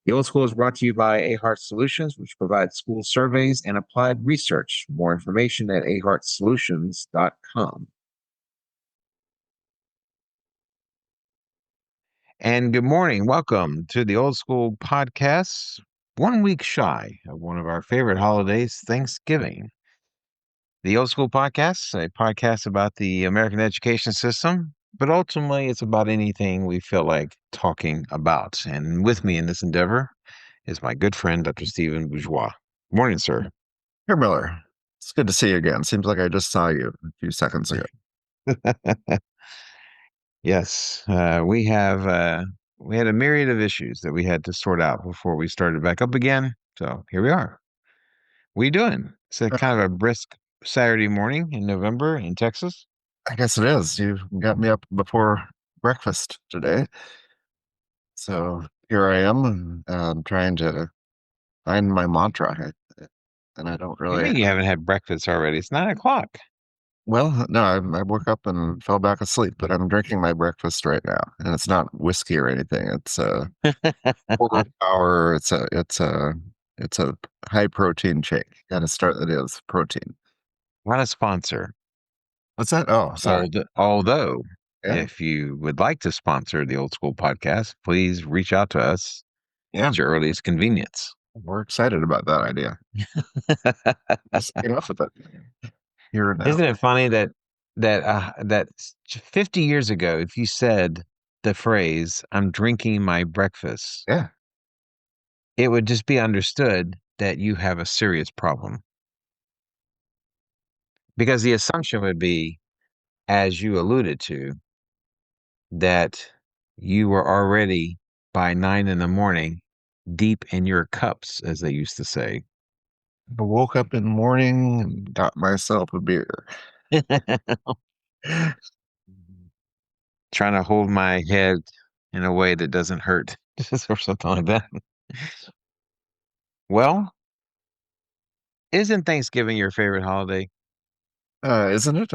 The Old School is brought to you by Ahart Solutions, which provides school surveys and applied research. More information at ahartsolutions.com. And good morning. Welcome to the Old School Podcast. 1 week shy of one of our favorite holidays, Thanksgiving. The Old School Podcast, a podcast about the American education system, but ultimately it's about anything we feel like talking about. And with me in this endeavor is my good friend, Dr. Stephen Bourgeois. Morning, sir. Here, Miller. It's good to see you again. Seems like I just saw you a few seconds ago. Yes, we had a myriad of issues that we had to sort out before we started back up again. So here we are. What are you doing? It's a kind of a brisk Saturday morning in November in Texas. I guess it is. You got me up before breakfast today. So here I am, and trying to find my mantra. And I don't You really, mean you haven't had breakfast already? It's 9 o'clock. well, no, I woke up and fell back asleep, but I'm drinking my breakfast right now. And it's not whiskey or anything. It's a quarter power. It's a high protein shake. Got to start the day with protein. Not a sponsor. What's that? Oh, sorry. Although, Yeah. if you would like to sponsor the Old School Podcast, please reach out to us Yeah. at your earliest convenience. We're excited about that idea. Let's get off with it here and now. Isn't it funny that 50 years ago, if you said the phrase "I'm drinking my breakfast," Yeah, it would just be understood that you have a serious problem. Because the assumption would be, as you alluded to, that you were already by 9 in the morning deep in your cups, as they used to say. I woke up in the morning and got myself a beer. Trying to hold my head in a way that doesn't hurt, or something like that. Well, isn't Thanksgiving your favorite holiday Isn't it?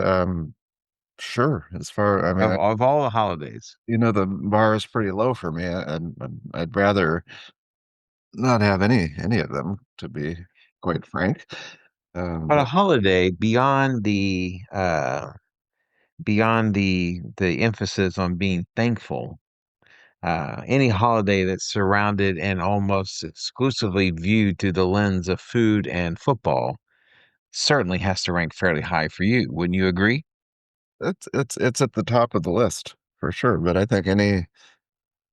Sure. As far, I mean, of all the holidays? the bar is pretty low for me, and I'd rather not have any of them, to be quite frank. But a But holiday beyond the emphasis on being thankful, any holiday that's surrounded and almost exclusively viewed through the lens of food and football certainly has to rank fairly high for you. Wouldn't you agree? it's at the top of the list for sure. But I think any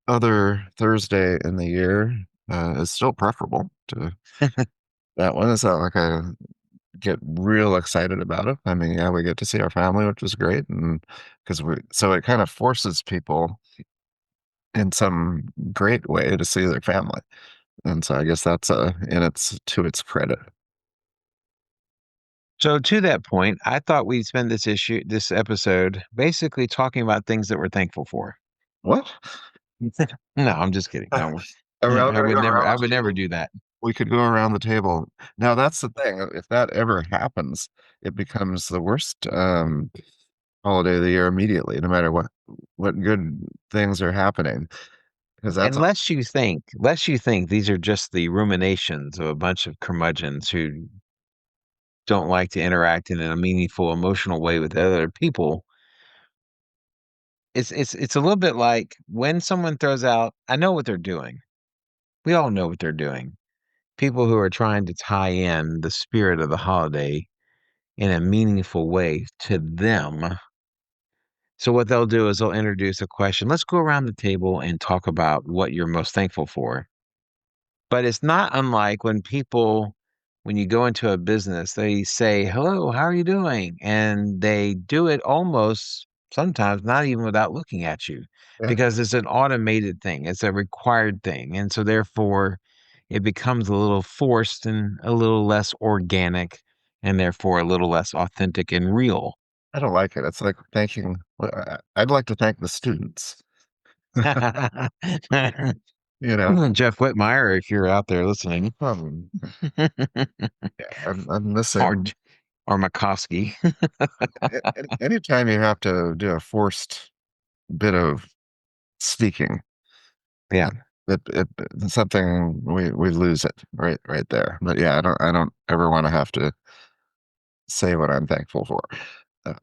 other Thursday in the year is still preferable to that one. It's not like I get real excited about it. I mean, yeah, we get to see our family, which is great, and so it kind of forces people in some great way to see their family, and so I guess that's in its to its credit. So to that point, I thought we'd spend this episode basically talking about things that we're thankful for. What? No, I'm just kidding. No, Around, I around would the never table, do that. we could go around the table. Now that's the thing. If that ever happens, it becomes the worst holiday of the year immediately, no matter what good things are happening, because Lest you think these are just the ruminations of a bunch of curmudgeons who don't like to interact in a meaningful, emotional way with other people. It's a little bit like when someone throws out, I know what they're doing. We all know what they're doing. People who are trying to tie in the spirit of the holiday in a meaningful way to them. So what they'll do is they'll introduce a question. Let's go around the table and talk about what you're most thankful for. But it's not unlike when you go into a business, they say, "Hello, how are you doing?" And they do it almost sometimes not even without looking at you yeah, because it's an automated thing. It's a required thing. And so therefore it becomes a little forced and a little less organic and therefore a little less authentic and real. I don't like it. It's like thanking. I'd like to thank the students. You know, Jeff Whitmire, if you're out there listening, um, yeah, I'm or missing. or Makovsky. Anytime you have to do a forced bit of speaking, Yeah. it's something we lose it right there. But yeah, I don't ever want to have to say what I'm thankful for. Uh,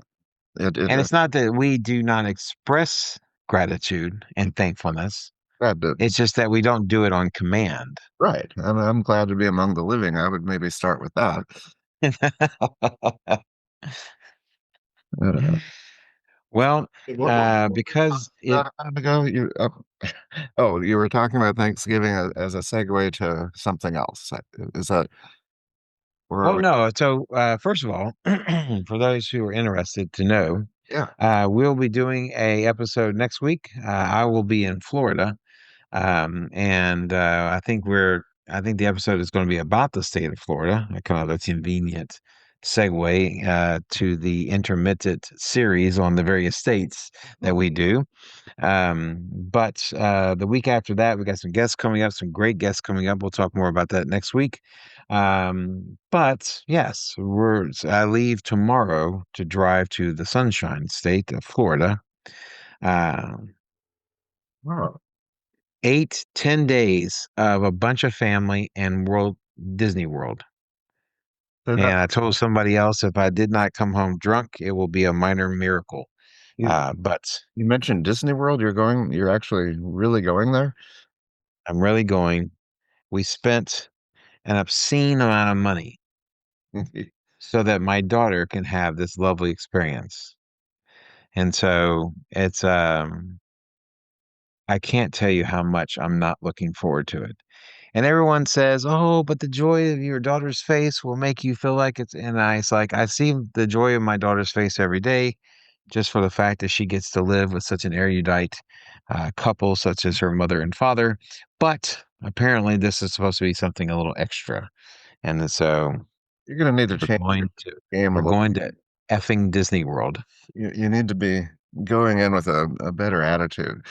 And it's not that we do not express gratitude and thankfulness. glad to, It's just that we don't do it on command. right. I'm glad to be among the living. I would maybe start with that. Uh, Well, what were we talking because it about a minute ago? Oh, you were talking about Thanksgiving as a segue to something else. Is that where are well, we? no. So, first of all, for those who are interested to know, Yeah. we'll be doing a episode next week. I will be in Florida, and I think the episode is going to be about the state of Florida. I kind of a convenient segue to the intermittent series on the various states that we do. But the week after that, we got some guests coming up, some great guests coming up. We'll talk more about that next week. But yes, I leave tomorrow to drive to the Sunshine State of Florida. Uh, Oh, 10 days of a bunch of family and Disney World. so that And I told somebody else if I did not come home drunk, it will be a minor miracle. you But you mentioned Disney World. You're actually really going there? I'm really going. We spent an obscene amount of money so that my daughter can have this lovely experience. And so I can't tell you how much I'm not looking forward to it. And everyone says, "Oh, but the joy of your daughter's face will make you feel like it's," and it's like I see the joy of my daughter's face every day just for the fact that she gets to live with such an erudite couple such as her mother and father. But apparently this is supposed to be something a little extra. And so You're going to need to we're change your going to game a we're little. going to effing Disney World. You need to be going in with a better attitude.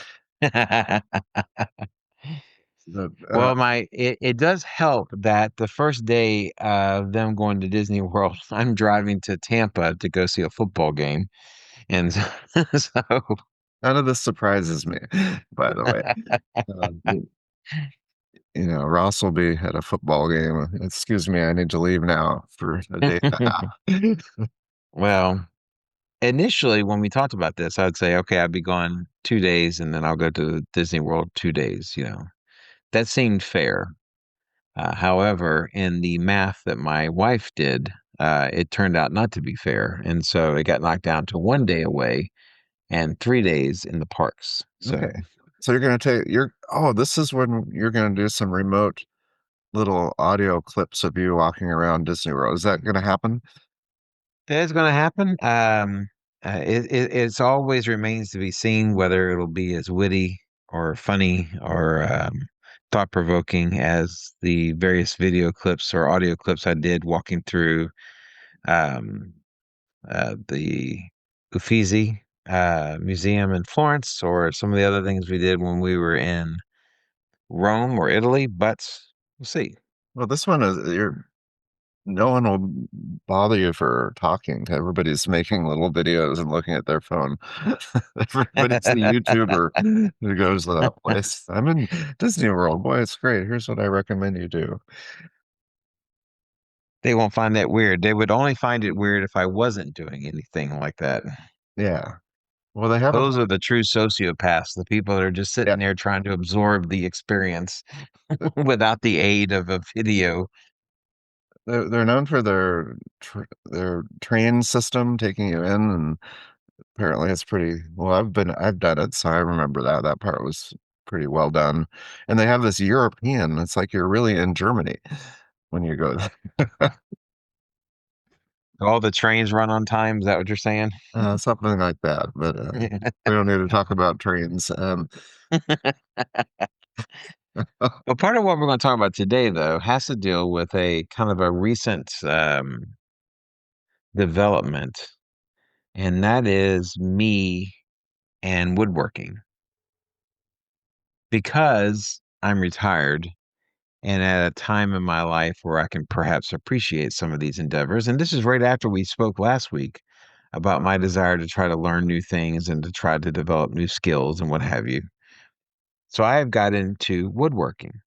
But, Well, it does help that the first day of them going to Disney World, I'm driving to Tampa to go see a football game. And so, so none of this surprises me, by the way. Ross will be at a football game. Excuse me, I need to leave now for a day and a half. well, initially when we talked about this, I'd say, okay, I'd be gone 2 days and then I'll go to Disney World 2 days, That seemed fair. However, in the math that my wife did, it turned out not to be fair. And so it got knocked down to 1 day away and 3 days in the parks. So Okay. So you're going to this is when you're going to do some remote little audio clips of you walking around Disney World. Is that going to happen? that's going to happen. It's always remains to be seen whether it'll be as witty or funny or thought provoking as the various video clips or audio clips I did walking through um, the Uffizi Museum in Florence or some of the other things we did when we were in Rome or Italy. But we'll see. Well, this one is no one will bother you for talking. Everybody's making little videos and looking at their phone. Everybody's a YouTuber who goes to that place. I'm in Disney World. Boy, it's great. Here's what I recommend you do. They won't find that weird. They would only find it weird if I wasn't doing anything like that. Yeah. Well, they have a Those are the true sociopaths, the people that are just yeah. sitting there trying to absorb the experience without the aid of a video. They're known for their train system taking you in, and apparently it's pretty well. I've done it, so I remember that part was pretty well done. And they have this European. It's like you're really in Germany when you go there. All the trains run on time. Is that what you're saying? Something like that. But we don't need to talk about trains. Well, part of what we're going to talk about today, though, has to deal with a kind of a recent development, and that is me and woodworking. Because I'm retired and at a time in my life where I can perhaps appreciate some of these endeavors. And this is right after we spoke last week about my desire to try to learn new things and to try to develop new skills and what have you. So I have got into woodworking.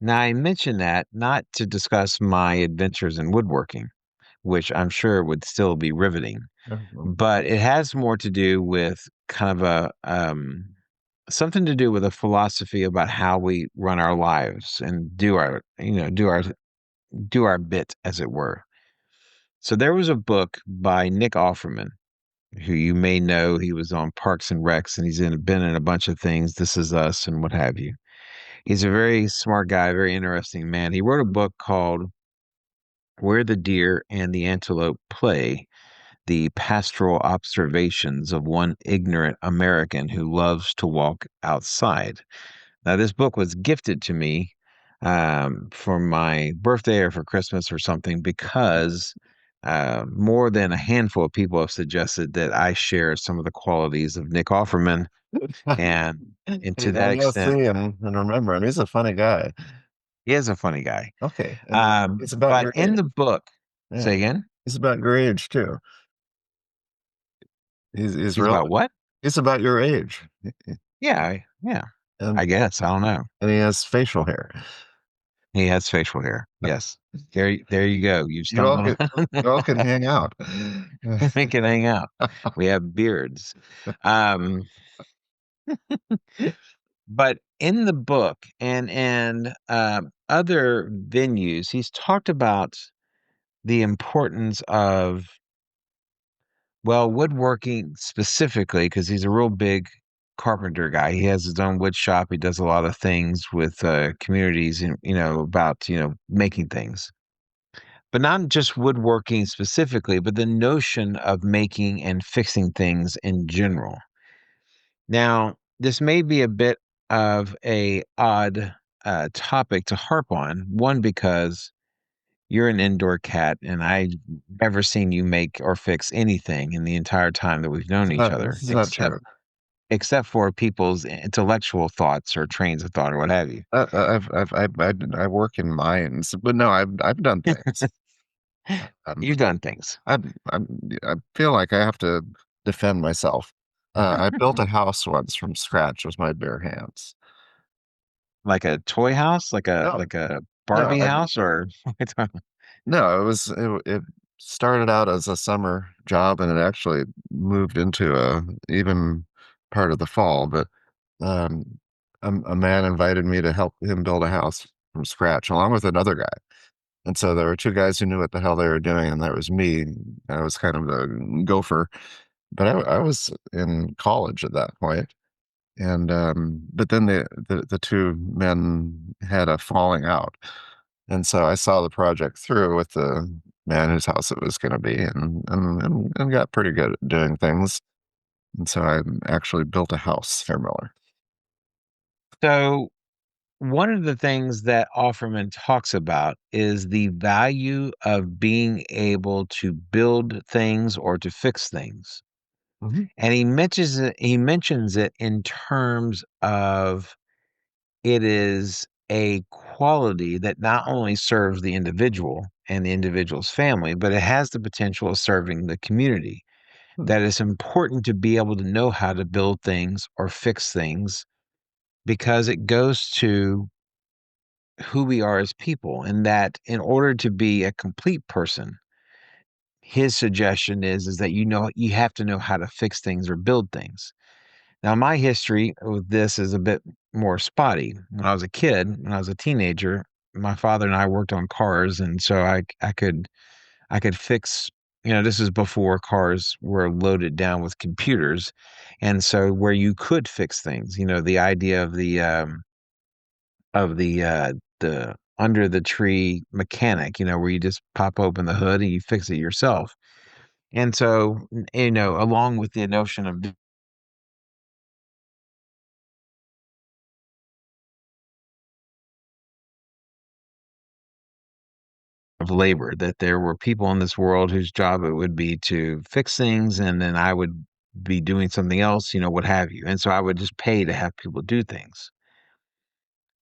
Now, I mention that not to discuss my adventures in woodworking, which I'm sure would still be riveting, Mhm. but it has more to do with kind of a something to do with a philosophy about how we run our lives and do our, do our bit, as it were. So there was a book by Nick Offerman, who you may know. He was on Parks and Recs, and been in a bunch of things. This Is Us and what have you. He's a very smart guy, very interesting man. He wrote a book called Where the Deer and the Antelope Play: The Pastoral Observations of One Ignorant American Who Loves to Walk Outside. Now, this book was gifted to me for my birthday or for Christmas or something, because more than a handful of people have suggested that I share some of the qualities of Nick Offerman, and to that I know, extent, see, and remember him. He's a funny guy. he is a funny guy. Okay, and it's about But your in age. the book, Yeah, say again, he's about your age too. He's he's really about what? he's about your age, Yeah, and I guess I don't know. and he has facial hair. He has facial hair. Yes, there you go. You You all stumbled can on. you all can hang out. We can hang out. We have beards. Um, but in the book and other venues, he's talked about the importance of, well, woodworking specifically, because he's a real big carpenter guy. He has his own wood shop. He does a lot of things with communities, and about making things, but not just woodworking specifically, but the notion of making and fixing things in general. Now, this may be a bit of a odd topic to harp on. One, because you're an indoor cat, and I've never seen you make or fix anything in the entire time that we've known each other, This is not true. except for people's intellectual thoughts or trains of thought or what have you. I work in mines, but no, I've done things. Um, You've done things I'm I feel like I have to defend myself. I built a house once from scratch with my bare hands. like a toy house, like a No, no, Barbie house, or no. It started out as a summer job, and it actually moved into a even part of the fall. But um, a man invited me to help him build a house from scratch, along with another guy. And so there were two guys who knew what the hell they were doing, and that was me. I was kind of the gopher, but I was in college at that point. And but then the two men had a falling out, and so I saw the project through with the man whose house it was going to be, and got pretty good at doing things. And so I actually built a house here, Miller. so one of the things that Offerman talks about is the value of being able to build things or to fix things. Mhm. And he mentions it in terms of, it is a quality that not only serves the individual and the individual's family, but it has the potential of serving the community. Hmm. That it's important to be able to know how to build things or fix things, because it goes to who we are as people, and that in order to be a complete person, his suggestion is that you have to know how to fix things or build things. Now, my history with this is a bit more spotty. When I was a kid, when I was a teenager, my father and I worked on cars, and so I could fix. This is before cars were loaded down with computers, and so where you could fix things. The idea of the under the tree mechanic. Where you just pop open the hood and you fix it yourself. And so, along with the notion of labor, that there were people in this world whose job it would be to fix things, and then I would be doing something else, what have you. And so I would just pay to have people do things.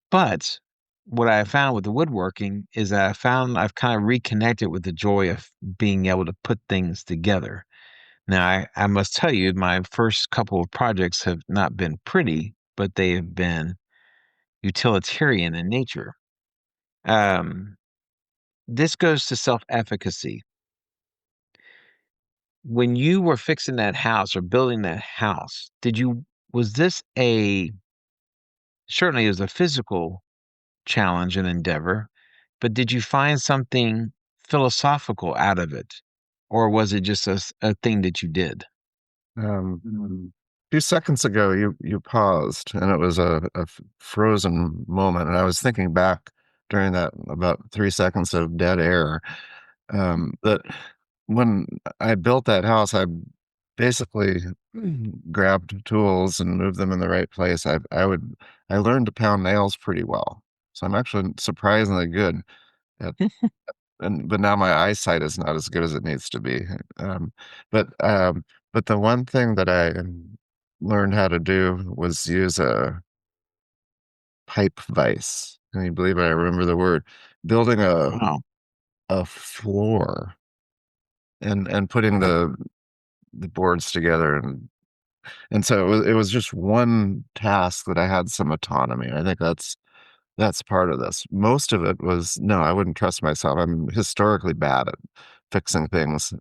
But what I found with the woodworking is that I've kind of reconnected with the joy of being able to put things together. Now, I must tell you, my first couple of projects have not been pretty, but they have been. utilitarian in nature. Um, this goes to self-efficacy. When you were fixing that house or building that house, was this a certainly it was a physical challenge and endeavor, but did you find something philosophical out of it? Or was it just a thing that you did? A few seconds ago, you paused, and it was a frozen moment, and I was thinking back during that about 3 seconds of dead air. That when I built that house, I basically grabbed tools and moved them in the right place. I learned to pound nails pretty well, so I'm actually surprisingly good at. But now my eyesight is not as good as it needs to be. Um, but um, but the one thing that I learned how to do was use a pipe vise. Can you believe it? I remember the word. Building Wow. a floor and putting the boards together, and so it was just one task that I had some autonomy. I think that's part of this. Most of it was, no, I wouldn't trust myself. I'm historically bad at fixing things,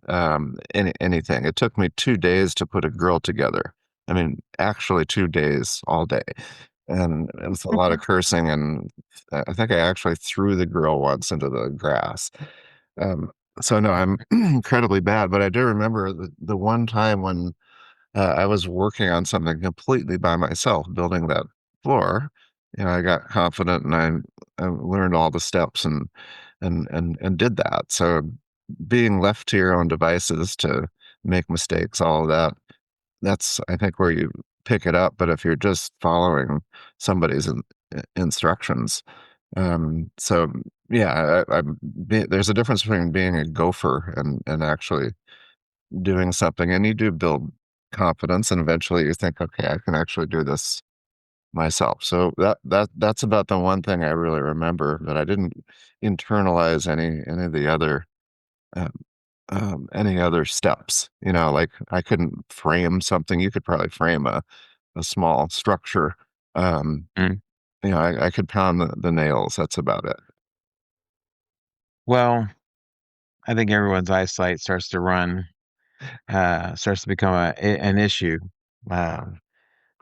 anything. It took me 2 days to put a grill together. I mean, actually 2 days all day. And it was a lot of cursing, and I think I actually threw the grill once into the grass. Um, so no, I'm incredibly bad, but I do remember the one time when I was working on something completely by myself, building that floor. I got confident, and I learned all the steps, and did that. So being left to your own devices to make mistakes, all of that, that's, I think, where you pick it up. But if you're just following somebody's instructions, so yeah, there's a difference between being a gopher and actually doing something, and you do build confidence, and eventually you think, okay, I can actually do this myself. So that's about the one thing I really remember, that I didn't internalize any of the other um, any other steps. Like I couldn't frame something. You could probably frame a small structure. um Mm. I could pound the nails. That's about it. Well, I think everyone's eyesight starts to run, starts to become an issue. Uh,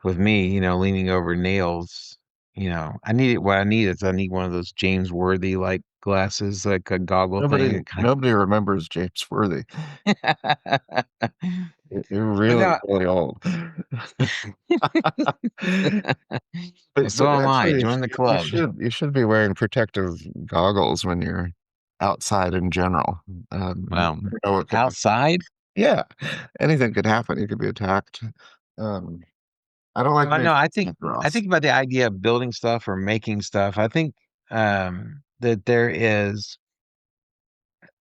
with me, leaning over nails, what I need is I need one of those James Worthy like glasses, like a goggle Nobody thing. That kind nobody remembers James Worthy. of, You're but really, no, really old. But so but am I. actually, Join the you club. should be wearing protective goggles when you're outside in general. You Well, never know what could happen. outside. Yeah, anything could happen. You could be attacked. Um, I don't like Well, being no, I Ross. think about the idea of building stuff or making stuff. I think that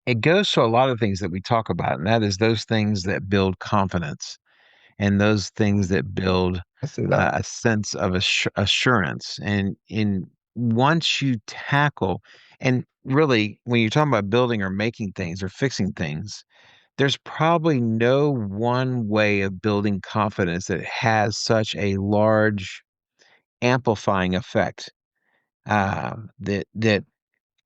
it goes to a lot of things that we talk about, and that is those things that build confidence and those things that build I see that. a sense of assurance. And in once you tackle, and really, when you're talking about building or making things or fixing things, there's probably no one way of building confidence that has such a large amplifying effect. That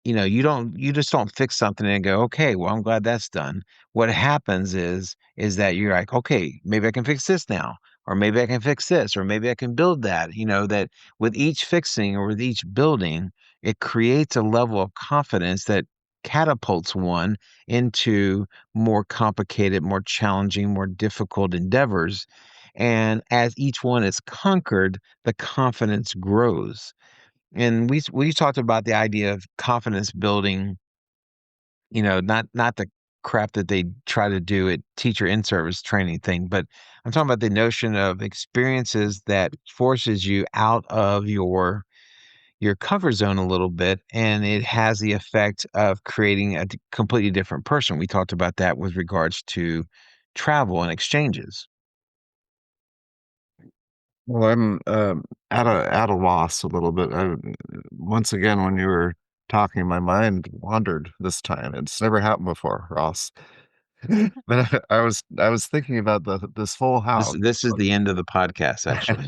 you just don't fix something and go, okay, well, I'm glad that's done. What happens is that you're like, okay, maybe I can fix this now, or maybe I can fix this, or maybe I can build that. That with each fixing or with each building, it creates a level of confidence that catapults one into more complicated, more challenging, more difficult endeavors. And as each one is conquered, the confidence grows. And we talked about the idea of confidence building, not the crap that they try to do at teacher in-service training thing, but I'm talking about the notion of experiences that forces you out of your comfort zone a little bit, and it has the effect of creating a completely different person. We talked about that with regards to travel and exchanges. Well, I'm at a loss a little bit. Once again, when you were talking, my mind wandered this time. It's never happened before, Ross. But I was thinking about this whole house. This is the end of the podcast, actually.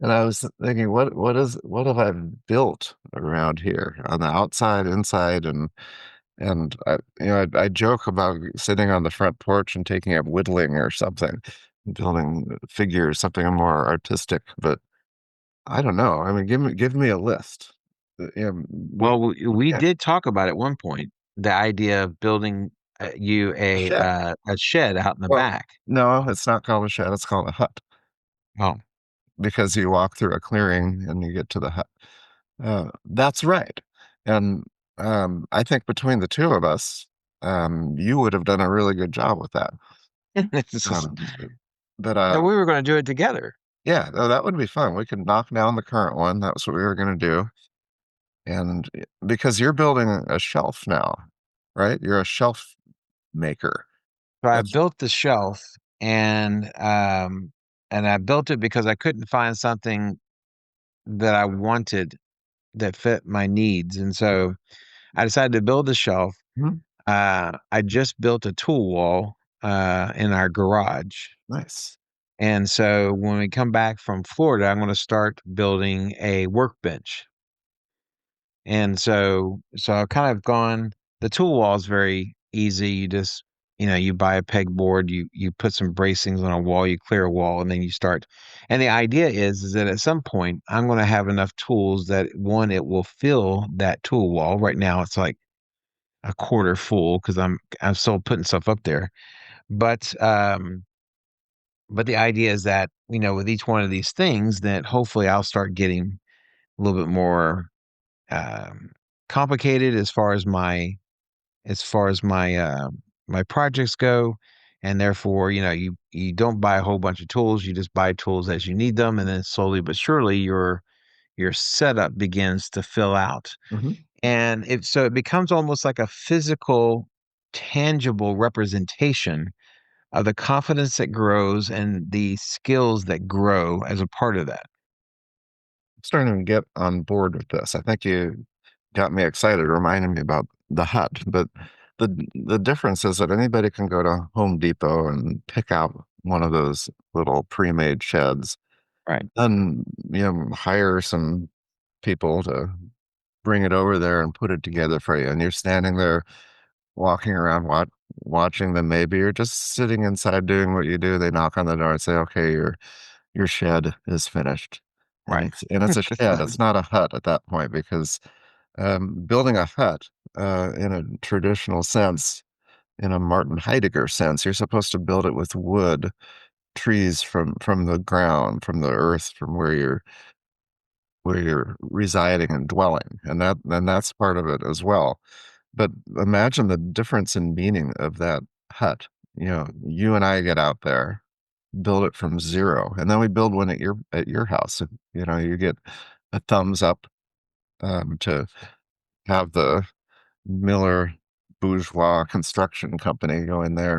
And I was thinking, what have I built around here on the outside, inside, and I joke about sitting on the front porch and taking up whittling or something, building figures, something more artistic. But I don't know. I mean, give me a list. What Well, we yeah, did talk about at one point the idea of building you a shed. a shed out in the Well, back. no, it's not called a shed. It's called a hut Oh, because you walk through a clearing and you get to the hut. That's right. And I think between the two of us, you would have done a really good job with that. it's just, Um, but and we were going to do it together. yeah, no, that would be fun. We could knock down the current one. That's what we were going to do. And because you're building a shelf now, right? You're a shelf maker. So I That's built the shelf, and I built it because I couldn't find something that I wanted that fit my needs, and so I decided to build the shelf. Mhm. I just built a tool wall in our garage. Nice. And so when we come back from Florida, I'm going to start building a workbench. And so I've kind of gone, the tool wall is very easy. You just, you buy a pegboard, you put some bracings on a wall, you clear a wall, and then you start. And the idea is that at some point I'm going to have enough tools that one, it will fill that tool wall. Right now it's like a quarter full because I'm still putting stuff up there. But but the idea is that, with each one of these things, that hopefully I'll start getting a little bit more um, complicated as far as my projects go, and therefore, you don't buy a whole bunch of tools. You just buy tools as you need them, and then slowly but surely your setup begins to fill out, Hmm. and it becomes almost like a physical, tangible representation of the confidence that grows and the skills that grow as a part of that. Starting to get on board with this. I think you got me excited, reminding me about the hut. But the difference is that anybody can go to Home Depot and pick out one of those little pre-made sheds Right. and hire some people to bring it over there and put it together for you. And you're standing there walking around watching them. Maybe you're just sitting inside doing what you do. They knock on the door and say, okay, your shed is finished. And Right. it's a shed. It's not a hut at that point because building a hut in a traditional sense, in a Martin Heidegger sense, you're supposed to build it with wood, trees from the ground, from the earth, from where you're residing and dwelling, and that's part of it as well. But imagine the difference in meaning of that hut. You and I get out there, build it from zero, and then we build one at your house. And, you get a thumbs up to have the Miller Bourgeois Construction Company go in there.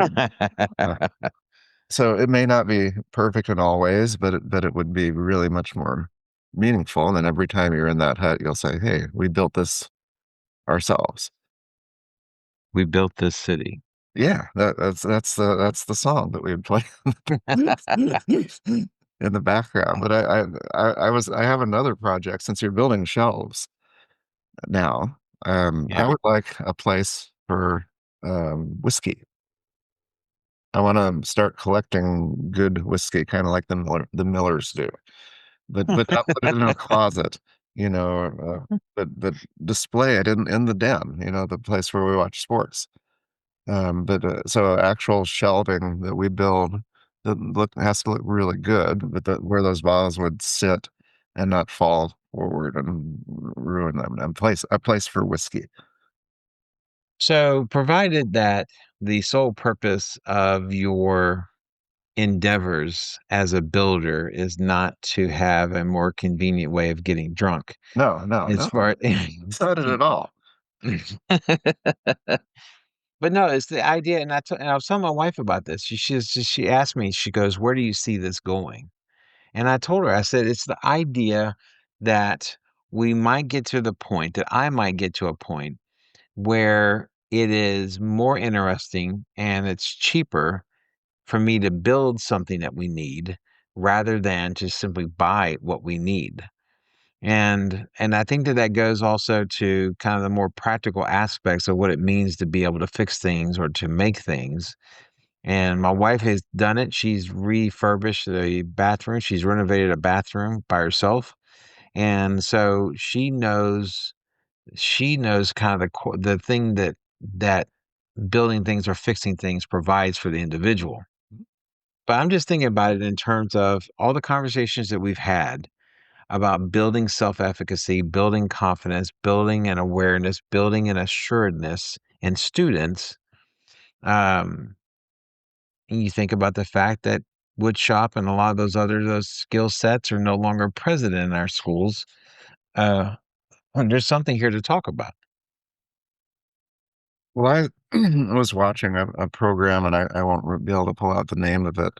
Uh, so it may not be perfect in all ways, but it would be really much more meaningful. And then every time you're in that hut, you'll say, "Hey, we built this ourselves." We built this city. Yeah, that's the song that we would play in the background. But I have another project since you're building shelves now. I Yeah. would like a place for whiskey. I want to start collecting good whiskey, kind of like the Millers do. But not put it in a closet, you know. But display it in the den, the place where we watch sports. But so actual shelving that we build that has to look really good, but where those bottles would sit and not fall forward and ruin them. And a place for whiskey. So, provided that the sole purpose of your endeavors as a builder is not to have a more convenient way of getting drunk, No, no, as no. far It's not it at all. but no, it's the idea, and I was telling my wife about this. She asked me, she goes, "Where do you see this going?" And I told her, I said, "It's the idea that we might get to the point that I might get to a point where it is more interesting and it's cheaper for me to build something that we need rather than to simply buy what we need. And I think that that goes also to kind of the more practical aspects of what it means to be able to fix things or to make things. And my wife has done it. She's refurbished a bathroom. She's renovated a bathroom by herself. And so she knows kind of the thing that building things or fixing things provides for the individual. But I'm just thinking about it in terms of all the conversations that we've had about building self-efficacy, building confidence, building an awareness, building an assuredness in students. Um, and you think about the fact that wood shop and a lot of those skill sets are no longer present in our schools. Uh, and there's something here to talk about. Well, I was watching a program, and I won't be able to pull out the name of it,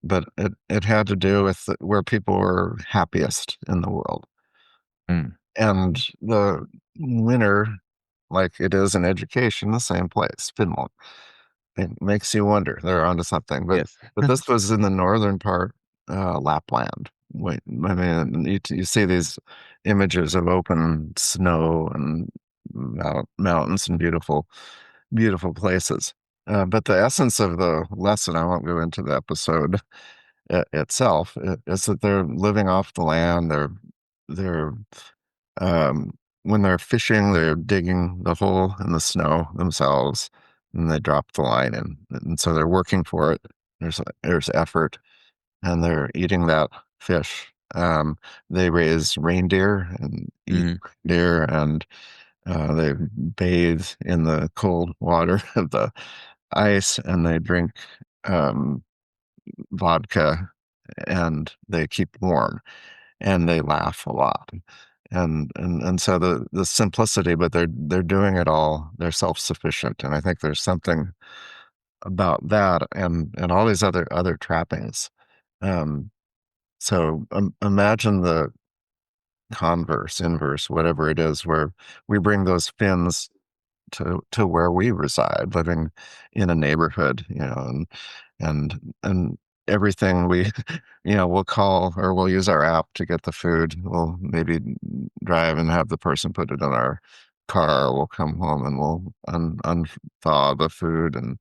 but it had to do with where people were happiest in the world. Mm, And the winner, like it is in education, the same place, Finland. It makes you wonder. They're onto something. yes. But this was in the northern part, Lapland. Wait, I mean, you see these images of open snow and mountains and beautiful places. But the essence of the lesson, I won't go into the episode itself, is that they're living off the land. They're um, when they're fishing, they're digging the hole in the snow themselves, and they drop the line in, and so they're working for it. There's effort, and they're eating that fish. They raise reindeer and eat Mhm, deer, and they bathe in the cold water of the ice, and they drink um, vodka, and they keep warm, and they laugh a lot. And so the simplicity, but they're doing it all. They're self-sufficient, and I think there's something about that, and all these other trappings. Um, so imagine the converse, inverse, whatever it is, where we bring those fins to where we reside, living in a neighborhood, and everything we, we'll call or we'll use our app to get the food. We'll maybe drive and have the person put it in our car. We'll come home and we'll unthaw the food, and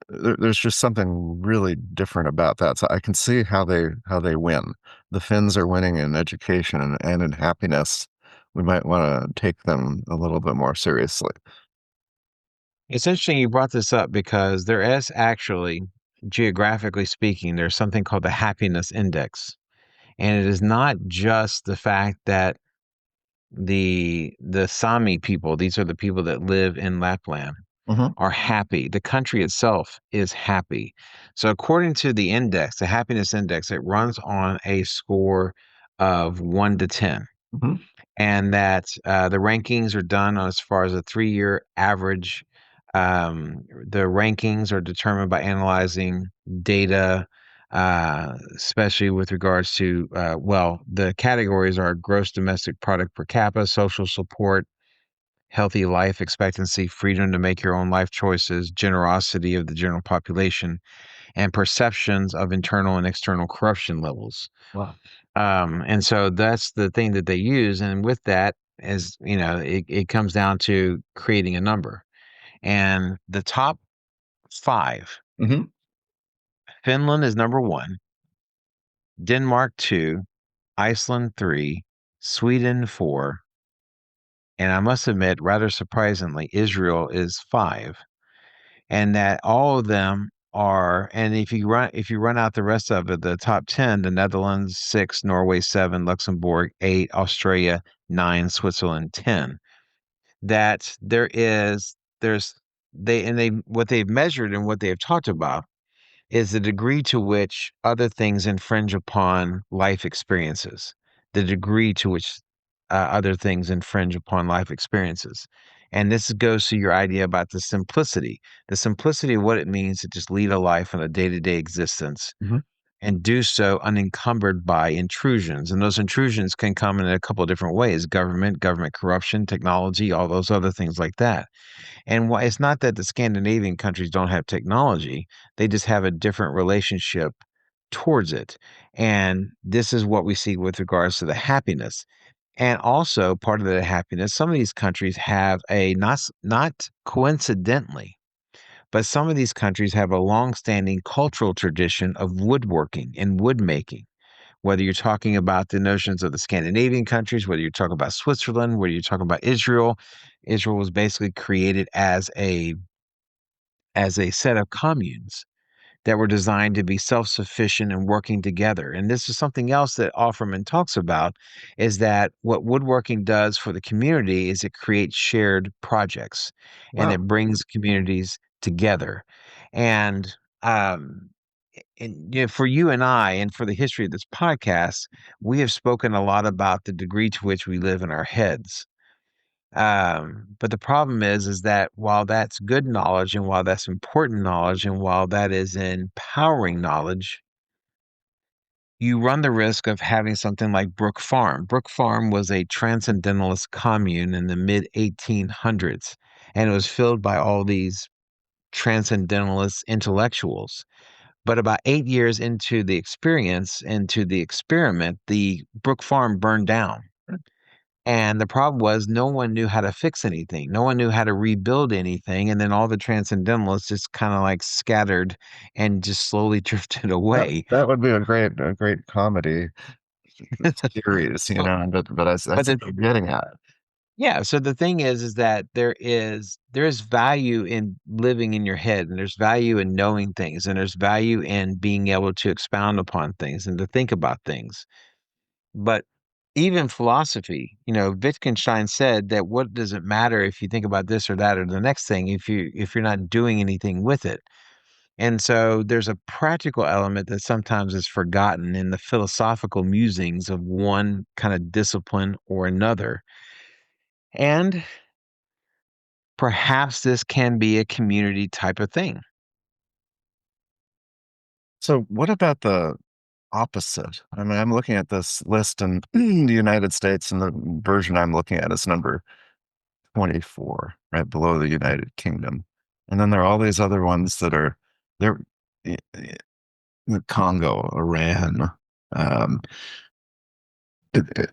there's just something really different about that. So I can see how they win. The Finns are winning in education and in happiness. We might want to take them a little bit more seriously. it's interesting you brought this up because there is actually, geographically speaking, there's something called the happiness index. And it is not just the fact that the Sami people, these are the people that live in Lapland, Hmm. are happy. The country itself is happy. So according to the index, the happiness index, it runs on a score of 1 to 10. Hmm. And that the rankings are done on as far as a 3-year average. The rankings are determined by analyzing data, especially with regards to, well, the categories are gross domestic product per capita, social support, healthy life expectancy, freedom to make your own life choices, generosity of the general population, and perceptions of internal and external corruption levels. Wow. And so that's the thing that they use. And with that, as you know, it comes down to creating a number. And the top five, Hmm. Finland is number one, Denmark two, Iceland three, Sweden four, and I must admit, rather surprisingly, Israel is five. And that all of them are, and if you run out the rest of it, the top 10, the Netherlands 6, Norway 7, Luxembourg 8, Australia 9, Switzerland 10, that there's they what they've measured and what they've talked about is the degree to which other things infringe upon life experiences, the degree to which other things infringe upon life experiences. And this goes to your idea about the simplicity of what it means to just lead a life in a day to day existence, Hmm. and do so unencumbered by intrusions. And those intrusions can come in a couple of different ways: government corruption, technology, all those other things like that. And why it's not that the Scandinavian countries don't have technology, they just have a different relationship towards it. And this is what we see with regards to the happiness. And also part of the happiness, some of these countries have a not coincidentally, but some of these countries have a long-standing cultural tradition of woodworking and wood making. Whether you're talking about the notions of the Scandinavian countries, whether you're talking about Switzerland, whether you're talking about Israel, Israel was basically created as a set of communes that were designed to be self-sufficient and working together. And this is something else that Offerman talks about, is that what woodworking does for the community is it creates shared projects and Wow. it brings communities together. And um and for you and I, and for the history of this podcast, we have spoken a lot about the degree to which we live in our heads. But the problem is that while that's good knowledge and while that's important knowledge and while that is empowering knowledge, you run the risk of having something like Brook Farm. Brook Farm was a transcendentalist commune in the mid 1800s, and it was filled by all these transcendentalist intellectuals. But about 8 years into the experiment, the Brook Farm burned down. And the problem was no one knew how to fix anything. No one knew how to rebuild anything. And then all the transcendentalists just kind of like scattered and just slowly drifted That away. that would be a great comedy series, you But, know, but I but see the, what you're getting at. yeah, so the thing is that there is value in living in your head, and there's value in knowing things, and there's value in being able to expound upon things and to think about things. But even philosophy, Wittgenstein said that what does it matter if you think about this or that or the next thing if you're not doing anything with it? And so there's a practical element that sometimes is forgotten in the philosophical musings of one kind of discipline or another. And perhaps this can be a community type of thing. So what about the opposite? I mean, I'm looking at this list in the United States, and the version I'm looking at is number 24, right below the United Kingdom. And then there are all these other ones that are they're the Congo, Iran. Um, it,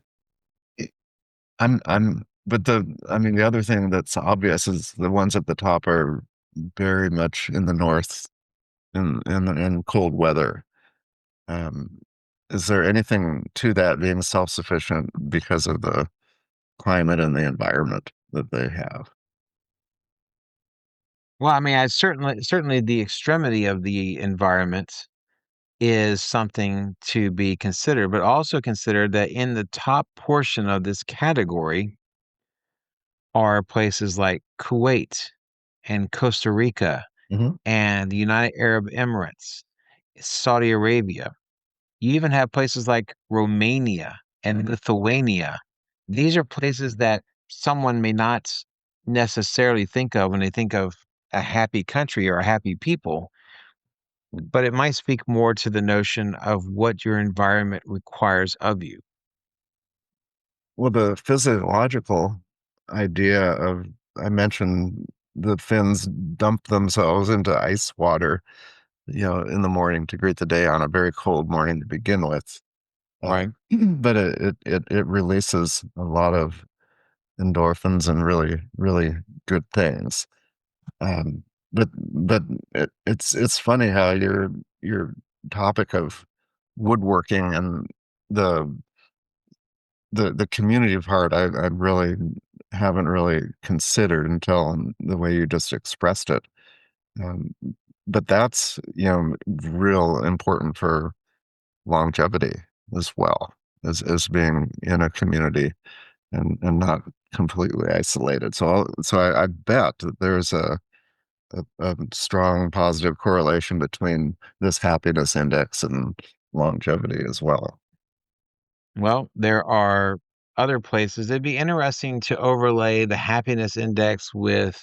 but I mean, the other thing that's obvious is the ones at the top are very much in the north in cold weather. Um, is there anything to that being self-sufficient because of the climate and the environment that they have? Well, I mean, I certainly the extremity of the environment is something to be considered, but also consider that in the top portion of this category are places like Kuwait and Costa Rica Hmm. and the United Arab Emirates, Saudi Arabia. You even have places like Romania and Lithuania. These are places that someone may not necessarily think of when they think of a happy country or a happy people, but it might speak more to the notion of what your environment requires of you. Well, the physiological idea of I mentioned the Finns dump themselves into ice water, in the morning to greet the day on a very cold morning to begin with. Uh, Right. but it releases a lot of endorphins and really, really good things. Um, but it's funny how your topic of woodworking and the the community part I really haven't really considered until the way you just expressed it. Um, but that's real important for longevity as well as being in a community and not completely isolated. So I bet that there's a strong positive correlation between this happiness index and longevity as well. Well, there are other places. It'd be interesting to overlay the happiness index with,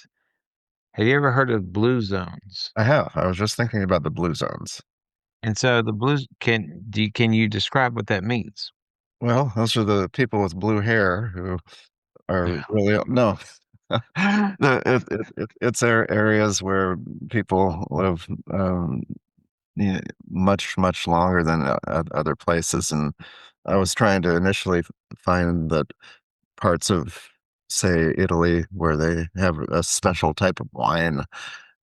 have you ever heard of blue zones? I have. I was just thinking about the blue zones. And so the blues can you describe what that means? Well, those are the people with blue hair who are really no. It's areas where people live yeah, much longer than other places, and I was trying to initially find that parts of, say, Italy where they have a special type of wine.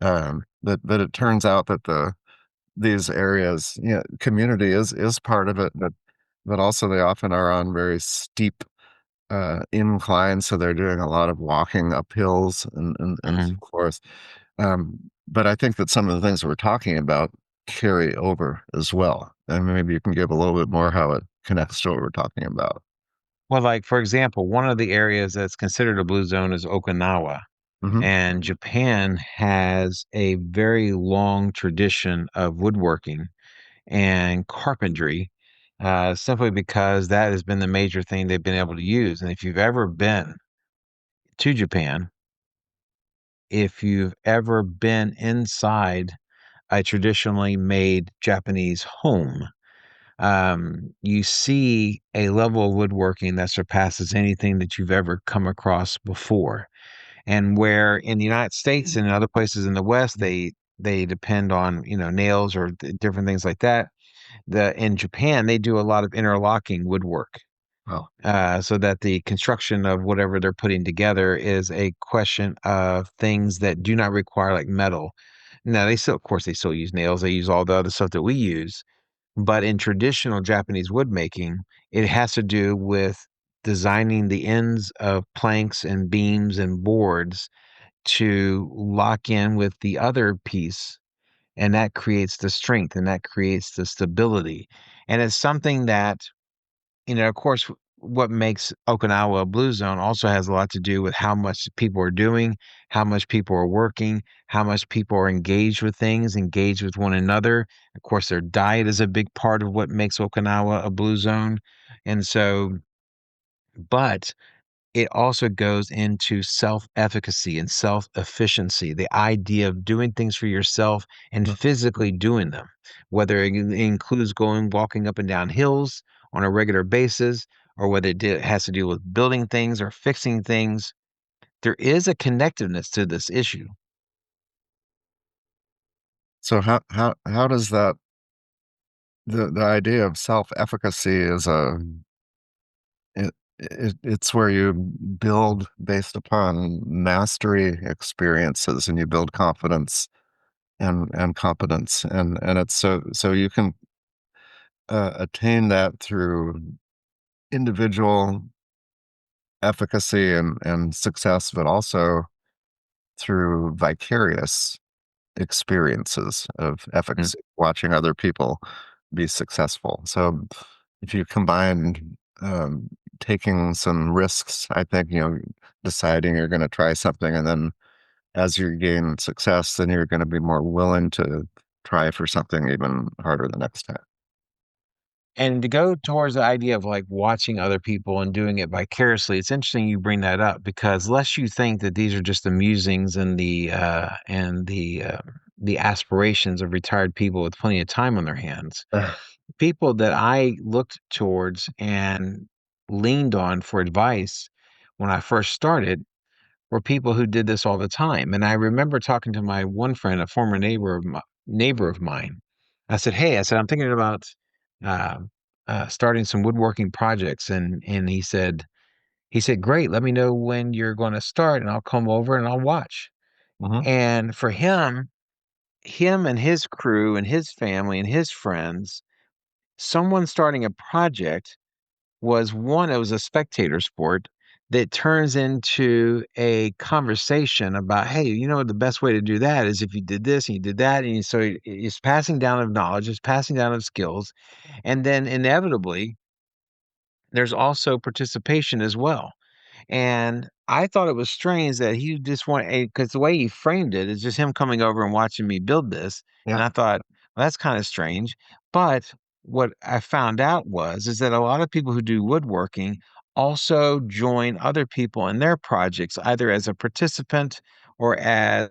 But it turns out that these areas, community is part of it, but also they often are on very steep incline, so they're doing a lot of walking up hills and so Mhm. forth. But I think that some of the things we're talking about carry over as well. And maybe you can give a little bit more how it connects to what we're talking about. Well, like, for example, one of the areas that's considered a blue zone is Okinawa, Hmm. and Japan has a very long tradition of woodworking and carpentry, simply because that has been the major thing they've been able to use. And if you've ever been to Japan, if you've ever been inside a traditionally made Japanese home, you see a level of woodworking that surpasses anything that you've ever come across before. And where in the United States and in other places in the West, they depend on nails or different things like that. In Japan, they do a lot of interlocking woodwork, Well, so that the construction of whatever they're putting together is a question of things that do not require like metal. Now they still, of course, they still use nails. They use all the other stuff that we use, but in traditional Japanese wood making, it has to do with designing the ends of planks and beams and boards to lock in with the other piece, and that creates the strength and that creates the stability. And it's something that, of course, what makes Okinawa a blue zone also has a lot to do with how much people are doing, how much people are working, how much people are engaged with things, engaged with one another. Of course, their diet is a big part of what makes Okinawa a blue zone. And so, but it also goes into self-efficacy and self-efficiency, the idea of doing things for yourself and physically doing them, whether it includes walking up and down hills on a regular basis, or whether has to do with building things or fixing things. There is a connectiveness to this issue. so how does that the idea of self-efficacy is it's where you build based upon mastery experiences and you build confidence and competence, and it's so you can attain that through individual efficacy and success, but also through vicarious experiences of Mm. efficacy, watching other people be successful. So if you combine taking some risks, I think, deciding you're going to try something, and then as you gain success, then you're going to be more willing to try for something even harder the next time. And to go towards the idea of like watching other people and doing it vicariously, it's interesting you bring that up because lest you think that these are just the musings and the aspirations of retired people with plenty of time on their hands, people that I looked towards and leaned on for advice when I first started were people who did this all the time. And I remember talking to my one friend, a former neighbor of mine. I said, "Hey," I said, "I'm thinking about uh, starting some woodworking projects," and he said, "Great, let me know when you're going to start, and I'll come over and I'll watch." Hmm. And for him and his crew and his family and his friends, someone starting a project it was a spectator sport that turns into a conversation about, hey, the best way to do that is if you did this and you did that. And so it's passing down of knowledge, it's passing down of skills. And then inevitably, there's also participation as well. And I thought it was strange that he just because the way he framed it is just him coming over and watching me build this. And Yeah. I thought, well, that's kind of strange. But what I found out is that a lot of people who do woodworking also join other people in their projects, either as a participant or as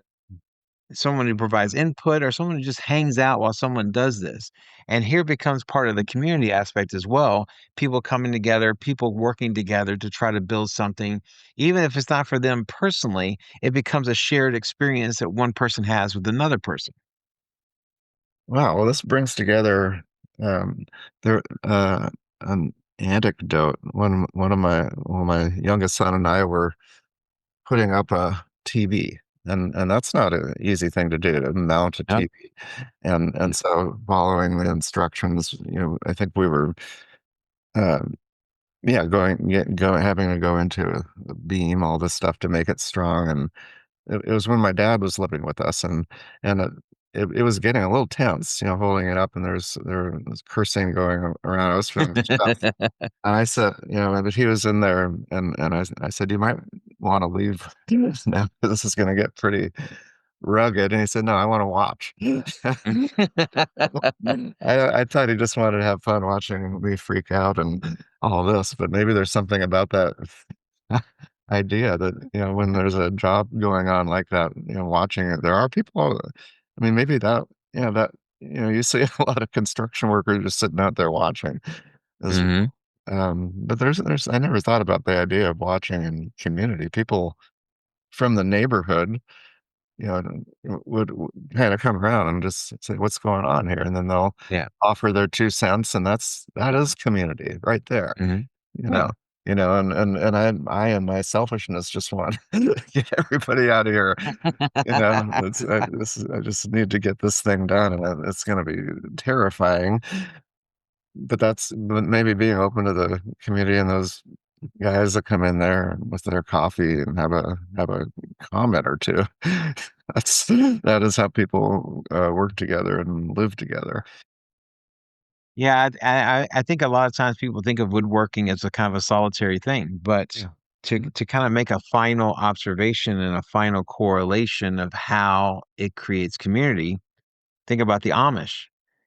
someone who provides input, or someone who just hangs out while someone does this. And here becomes part of the community aspect as well. People coming together, people working together to try to build something. Even if it's not for them personally, it becomes a shared experience that one person has with another person. Wow, well, this brings together um, there an anecdote. My youngest son and I were putting up a TV, and that's not an easy thing to do, to mount a Yep. TV. And so following the instructions, I think we were uh, yeah, having to go into a beam, all this stuff to make it strong. And it was when my dad was living with us, and it was getting a little tense, holding it up, and there was cursing going around. I was feeling stuff. And I said, but he was in there, and I said, you might want to leave now. This is going to get pretty rugged. And he said, no, I want to watch. I thought he just wanted to have fun watching me freak out and all this, but maybe there's something about that idea that, when there's a job going on like that, watching it, there are people, I mean, maybe that, that, you see a lot of construction workers just sitting out there watching as Hmm. but I never thought about the idea of watching in community. People from the neighborhood, you know, would kind of come around and just say, "What's going on here?" And then they'll Yeah. offer their 2 cents, and that is community right there, Hmm. you know? Yeah. And I in my selfishness just want to get everybody out of here, I just need to get this thing done, and it's gonna be terrifying. But maybe being open to the community and those guys that come in there with their coffee and have a comment or 2. That is how people, work together and live together. Yeah, I think a lot of times people think of woodworking as a kind of a solitary thing, but Yeah. Mhm. to kind of make a final observation and a final correlation of how it creates community, think about the Amish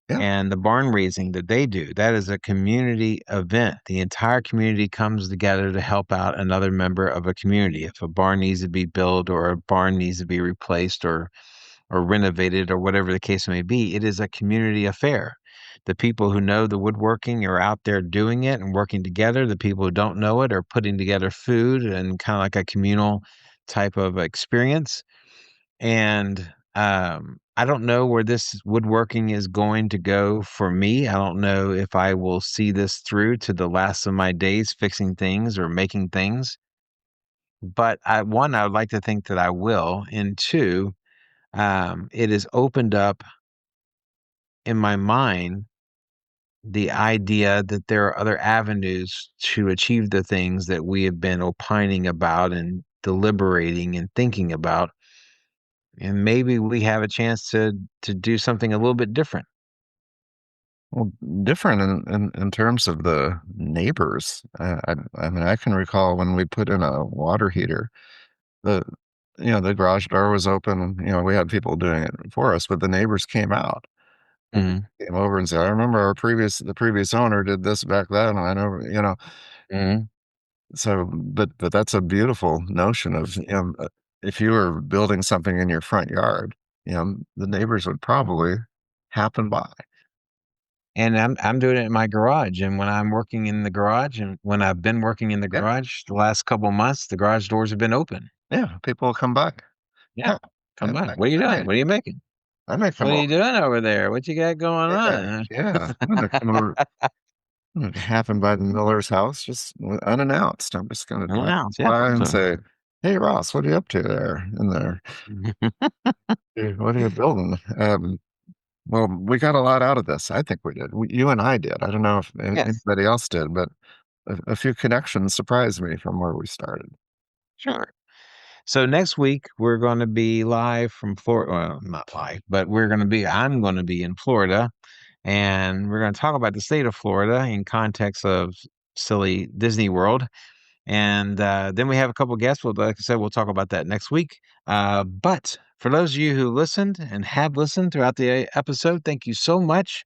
Yeah. and the barn raising that they do. That is a community event. The entire community comes together to help out another member of a community. If a barn needs to be built or a barn needs to be replaced or renovated or whatever the case may be, it is a community affair. The people who know the woodworking are out there doing it and working together. The people who don't know it are putting together food and kind of like a communal type of experience. And I don't know where this woodworking is going to go for me. I don't know if I will see this through to the last of my days fixing things or making things. But one, I would like to think that I will. And two, it has opened up in my mind the idea that there are other avenues to achieve the things that we have been opining about and deliberating and thinking about. And maybe we have a chance to do something a little bit different. Well, different in terms of the neighbors. I mean, I can recall when we put in a water heater, the the garage door was open, and, we had people doing it for us, but the neighbors came out. Mhm, Came over and said, "I remember the previous owner did this back then, and I know," mhm. so, but that's a beautiful notion of, if you were building something in your front yard, the neighbors would probably happen by. And I'm doing it in my garage, and when I'm working in the garage and when I've been working in the Yeah, garage the last couple months, the garage doors have been open. yeah, people will come by. Yeah. Yeah, Come by. I "What are you I doing? may What are you making? I may What come are over. you doing over there? What you got going Yeah, on?" yeah, I'm gonna come over. It happened by the Miller's house, just unannounced. I'm just gonna drive Unannounced, yeah. by and So say, "Hey, Ross, what are you up to there in there? What are you building?" Well, we got a lot out of this. I think we did. You and I did. I don't know if Yes, anybody else did, but a few connections surprised me from where we started. sure. So next week we're going to be live from Florida. Well, not live, but I'm going to be in Florida, and we're going to talk about the state of Florida in context of silly Disney World. And then we have a couple guests. Well, like I said, we'll talk about that next week. But for those of you who listened and have listened throughout the episode, thank you so much.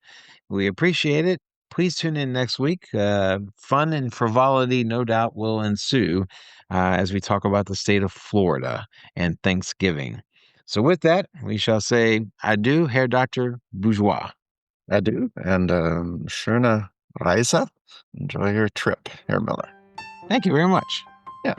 We appreciate it. Please tune in next week. Fun and frivolity, no doubt, will ensue as we talk about the state of Florida and Thanksgiving. So with that, we shall say adieu, Herr Dr. Bourgeois. Adieu, and schöne Reise. Enjoy your trip, Herr Miller. Thank you very much. Yeah.